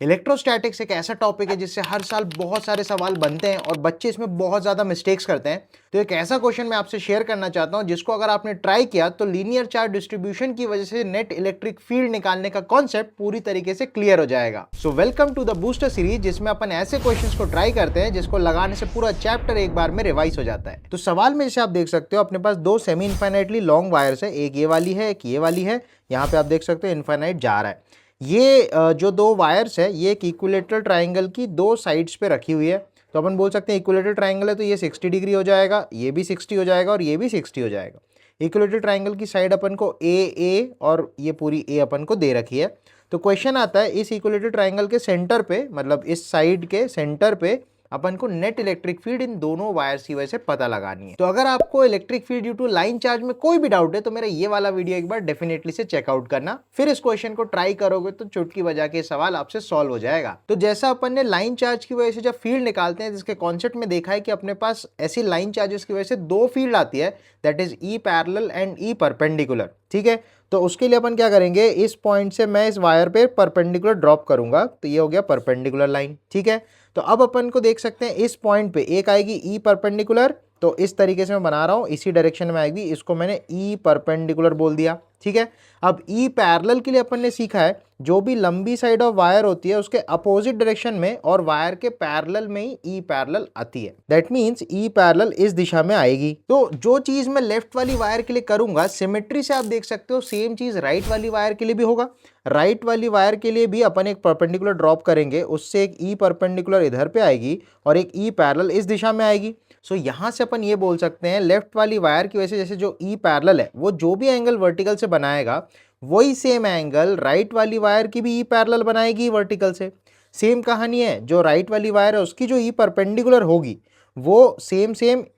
Electrostatics एक ऐसा topic है जिससे हर साल बहुत सारे सवाल बनते हैं और बच्चे इसमें बहुत ज़्यादा मिस्टेक्स करते हैं। तो एक ऐसा क्वेश्चन मैं आपसे शेयर करना चाहता हूं जिसको अगर आपने ट्राई किया तो लीनियर चार्ज डिस्ट्रीब्यूशन की वजह से नेट इलेक्ट्रिक फील्ड निकालने का कॉन्सेप्ट पूरी तरीके से क्लियर हो जाएगा। So welcome to the booster series, जिसमें अपन ऐसे क्वेश्चंस को ट्राई करते हैं जिसको लगाने से पूरा चैप्टर एक बार में रिवाइज हो जाता है। तो सवाल में जैसे आप देख सकते हो, अपने पास दो सेमी इनफाइनाइटली लॉन्ग वायर्स है, एक ये वाली है एक ये वाली है। यहाँ पे आप देख सकते हो इनफाइनाइट जा रहा है। ये जो दो वायर्स है ये एक इक्विलेटरल ट्राइंगल की दो साइड्स पे रखी हुई है। तो अपन बोल सकते हैं इक्विलेटरल ट्राइंगल है तो ये 60 डिग्री हो जाएगा, ये भी 60 हो जाएगा और ये भी 60 हो जाएगा। इक्विलेटरल ट्राइंगल की साइड अपन को ए और ये पूरी ए अपन को दे रखी है। तो क्वेश्चन आता है इस इक्विलेटरल ट्राइंगल के सेंटर पे, मतलब इस साइड के सेंटर पे अपन को नेट इलेक्ट्रिक फील्ड इन दोनों वायर्स की वजह से पता लगानी है। तो अगर आपको electric field due to line charge में कोई भी डाउट है तो मेरा ये वाला वीडियो एक बार डेफिनेटली से चेकआउट करना, फिर इस क्वेश्चन को ट्राई करोगे तो चुटकी बजा के सवाल आपसे सॉल्व हो जाएगा। तो जैसा अपन ने लाइन चार्ज की वजह से जब फील्ड निकालते हैं, जिसके कॉन्सेप्ट में देखा है कि अपने पास ऐसी लाइन चार्जेस की वजह से दो फील्ड आती है, that is E parallel and E perpendicular. ठीक है, तो उसके लिए अपन क्या करेंगे, इस पॉइंट से मैं इस वायर पे परपेंडिकुलर ड्रॉप करूंगा, तो ये हो गया परपेंडिकुलर लाइन। ठीक है, तो अब अपन को देख सकते हैं इस पॉइंट पे एक आएगी ई परपेंडिकुलर, तो इस तरीके से मैं बना रहा हूं, इसी डायरेक्शन में आएगी, इसको मैंने ई परपेंडिकुलर बोल दिया। ठीक है, अब ई पैरेलल के लिए अपन ने सीखा है जो भी लंबी साइड ऑफ वायर होती है उसके अपोजिट डायरेक्शन में और वायर के पैरेलल में ही ई पैरेलल आती है। दैट मींस ई पैरेलल इस दिशा में आएगी। तो जो चीज मैं लेफ्ट वाली वायर के लिए करूंगा, सिमेट्री से आप देख सकते हो सेम चीज राइट वाली वायर के लिए भी होगा। राइट वाली वायर के लिए भी अपन एक परपेंडिकुलर ड्रॉप करेंगे, उससे एक ई परपेंडिकुलर इधर पे आएगी और एक ई पैरेलल इस दिशा में आएगी। सो यहां से अपन ये बोल सकते हैं लेफ्ट वाली वायर की वजह से जैसे जो ई पैरेलल है वो जो भी एंगल वर्टिकल से बनाएगा, वही सेम एंगल राइट वाली वायर की भी ई पैरेलल बनाएगी वर्टिकल से। सेम कहानी है, जो राइट वाली वायर है उसकी जो ई परपेंडिकुलर होगी वो सेम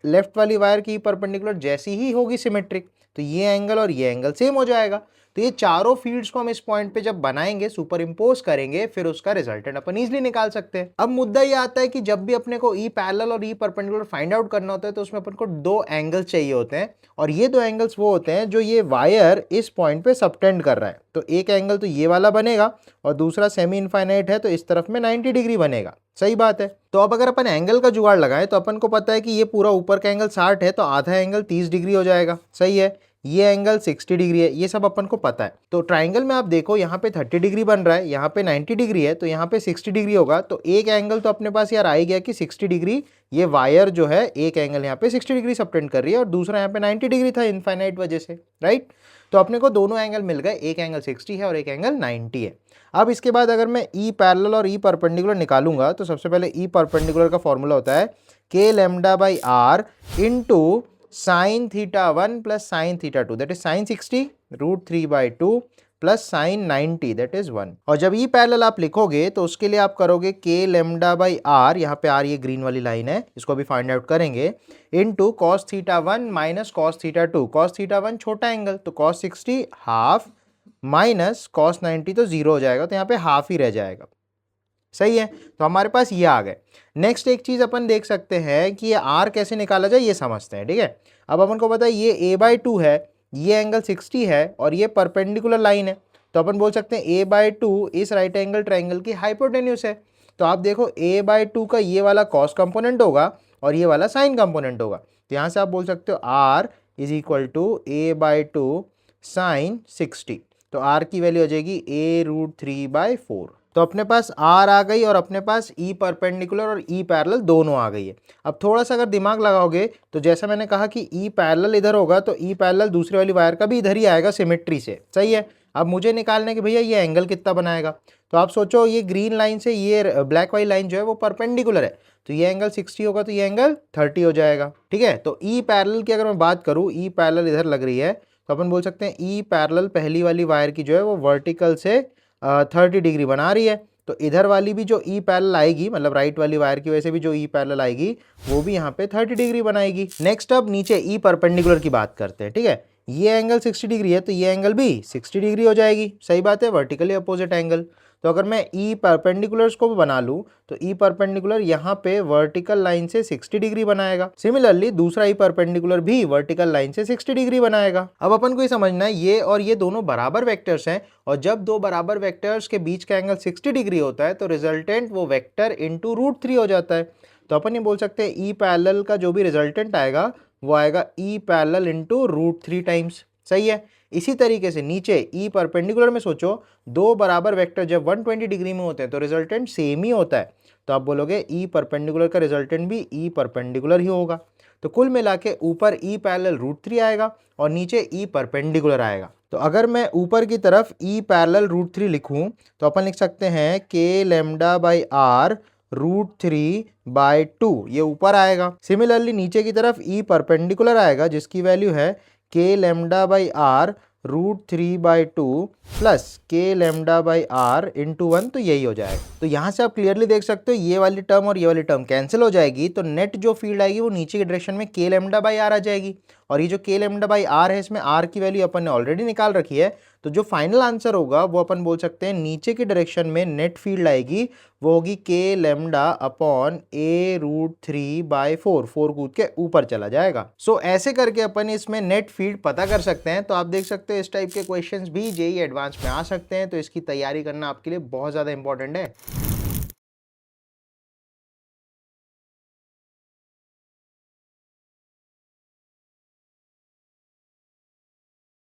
लेफ्ट वाली वायर की ई परपेंडिकुलर जैसी ही होगी सिमेट्रिक। तो ये एंगल और ये एंगल सेम हो जाएगा। तो ये चारों फील्ड्स को हम इस पॉइंट पे जब बनाएंगे, सुपर इंपोज करेंगे, फिर उसका रिजल्टेंट अपन इजीली निकाल सकते हैं। अब मुद्दा ये आता है कि जब भी अपने को ई पैरेलल और ई परपेंडिकुलर फाइंड आउट करना होता है तो उसमें अपन को दो एंगल्स चाहिए होते हैं, और ये दो एंगल्स वो होते हैं जो ये वायर इस पॉइंट पे सबटेंड कर रहा है। तो एक एंगल तो ये वाला बनेगा और दूसरा सेमी इनफाइनाइट है तो इस तरफ में 90 डिग्री बनेगा। सही बात है। तो अब अगर अपन एंगल का जुगाड़ लगाएं तो अपन को पता है कि ये पूरा ऊपर का एंगल 60 है तो आधा एंगल 30 डिग्री हो जाएगा। सही है, ये एंगल 60 डिग्री है, ये सब अपन को पता है। तो ट्राइंगल में आप देखो यहाँ पे 30 डिग्री बन रहा है, यहाँ पे 90 डिग्री है, तो यहाँ पे 60 डिग्री होगा। तो एक एंगल तो अपने पास यार आ ही गया कि 60 डिग्री, ये वायर जो है एक एंगल यहाँ पे 60 डिग्री सबटेंड कर रही है और दूसरा यहाँ पे 90 डिग्री था इनफाइनाइट वजह से, राइट। तो अपने को दोनों एंगल मिल गए, एक एंगल 60 है और एक एंगल 90 है। अब इसके बाद अगर मैं ई पैरेलल और ई परपेंडिकुलर निकालूंगा तो सबसे पहले ई परपेंडिकुलर का फॉर्मूला होता है k lambda by R into sine theta 1 plus sine theta 2, that is sine 60 √3/2 plus sine 90, that is 1। और जब ई पैरेलल आप लिखोगे तो उसके लिए आप करोगे k लैम्डा बाई आर, यहाँ पे आर ये ग्रीन वाली लाइन है, इसको भी फाइंड आउट करेंगे, into cos theta 1 minus cos theta 2। Cos theta 1 छोटा एंगल तो कॉस 60 हाफ माइनस कॉस 90 तो 0 हो जाएगा, तो यहाँ पे हाफ ही रह जाएगा। सही है, तो हमारे पास ये आ गए। नेक्स्ट एक चीज अपन देख सकते हैं कि ये आर कैसे निकाला जाए, ये समझते हैं। ठीक है, अब अपन को पता है ये a/2 है, ये एंगल 60 है और ये परपेंडिकुलर लाइन है, तो अपन बोल सकते हैं a/2 इस राइट एंगल ट्राइंगल की हाइपोटेन्यूज है। तो आप देखो a/2 का ये वाला कॉस कंपोनेंट होगा और ये वाला साइन कंपोनेंट होगा, तो यहाँ से आप बोल सकते हो r is equal to a/2 sine 60। तो r की वैल्यू हो जाएगी a√3/4। तो अपने पास R आ गई और अपने पास E परपेंडिकुलर और E पैरेलल दोनों आ गई है। अब थोड़ा सा अगर दिमाग लगाओगे तो जैसा मैंने कहा कि E पैरेलल इधर होगा तो E पैरेलल दूसरी वाली वायर का भी इधर ही आएगा सिमेट्री से। सही है, अब मुझे निकालना है कि भैया ये एंगल कितना बनाएगा। तो आप सोचो ये ग्रीन लाइन से ये ब्लैक वाली लाइन जो है वो परपेंडिकुलर है, तो ये एंगल 60 होगा तो ये एंगल 30 हो जाएगा। ठीक है, तो E पैरेलल की अगर मैं बात करूँ, E पैरेलल इधर लग रही है तो अपन बोल सकते हैं E पैरेलल पहली वाली वायर की जो है वो वर्टिकल से 30 डिग्री बना रही है, तो इधर वाली भी जो ई पैरेलल आएगी, मतलब राइट वाली वायर की वजह से भी जो ई पैरेलल आएगी वो भी यहाँ पे 30 डिग्री बनाएगी। नेक्स्ट अब नीचे ई परपेंडिकुलर की बात करते हैं। ठीक है, ये एंगल 60 डिग्री है तो ये एंगल भी 60 डिग्री हो जाएगी। सही बात है, वर्टिकली अपोजिट एंगल। तो अगर मैं ई परपेंडिकुलर्स को भी बना लूँ तो ई परपेंडिकुलर यहाँ पे वर्टिकल लाइन से 60 डिग्री बनाएगा। सिमिलरली दूसरा ई परपेंडिकुलर भी वर्टिकल लाइन से 60 डिग्री बनाएगा। अब अपन को ये समझना है ये और ये दोनों बराबर वेक्टर्स हैं, और जब दो बराबर वेक्टर्स के बीच का एंगल 60 डिग्री होता है तो रिजल्टेंट वो वेक्टर इंटू √3 हो जाता है। तो अपन ये बोल सकते हैं ई पैरेलल का जो भी रिजल्टेंट आएगा वो आएगा ई पैरेलल इंटू √3 टाइम्स। सही है। इसी तरीके से नीचे ई परपेंडिकुलर में सोचो, दो बराबर वेक्टर जब 120 डिग्री में होते हैं तो रिजल्टेंट सेम ही होता है, तो आप बोलोगे ई परपेंडिकुलर का रिजल्टेंट भी ई परपेंडिकुलर ही होगा। तो कुल मिला के ऊपर ई पैरेलल √3 आएगा और नीचे ई परपेंडिकुलर आएगा। तो अगर मैं ऊपर की तरफ ई पैरेलल √3 लिखूं तो अपन लिख सकते हैं के लैम्डा बाई आर √3/2, ये ऊपर आएगा। सिमिलरली नीचे की तरफ ई परपेंडिकुलर आएगा जिसकी वैल्यू है के लैम्डा बाई आर √3/2 प्लस के लैम्डा बाई आर इंटू 1, तो यही हो जाएगा। तो यहाँ से आप क्लियरली देख सकते हो ये वाली टर्म और ये वाली टर्म कैंसिल हो जाएगी, तो नेट जो फील्ड आएगी वो नीचे की डायरेक्शन में के लैम्डा बाई आर आ जाएगी। और ये जो के लैम्डा बाई आर है इसमें आर की वैल्यू अपन ने ऑलरेडी निकाल रखी है, तो जो फाइनल आंसर होगा वो अपन बोल सकते हैं नीचे की डायरेक्शन में नेट फील्ड आएगी वो होगी के लैम्डा अपॉन ए √3/4, 4 कूद के ऊपर चला जाएगा। सो ऐसे करके अपन इसमें नेट फील्ड पता कर सकते हैं। तो आप देख सकते हैं इस टाइप के क्वेश्चंस भी जेईई एडवांस में आ सकते हैं, तो इसकी तैयारी करना आपके लिए बहुत ज़्यादा इंपॉर्टेंट है।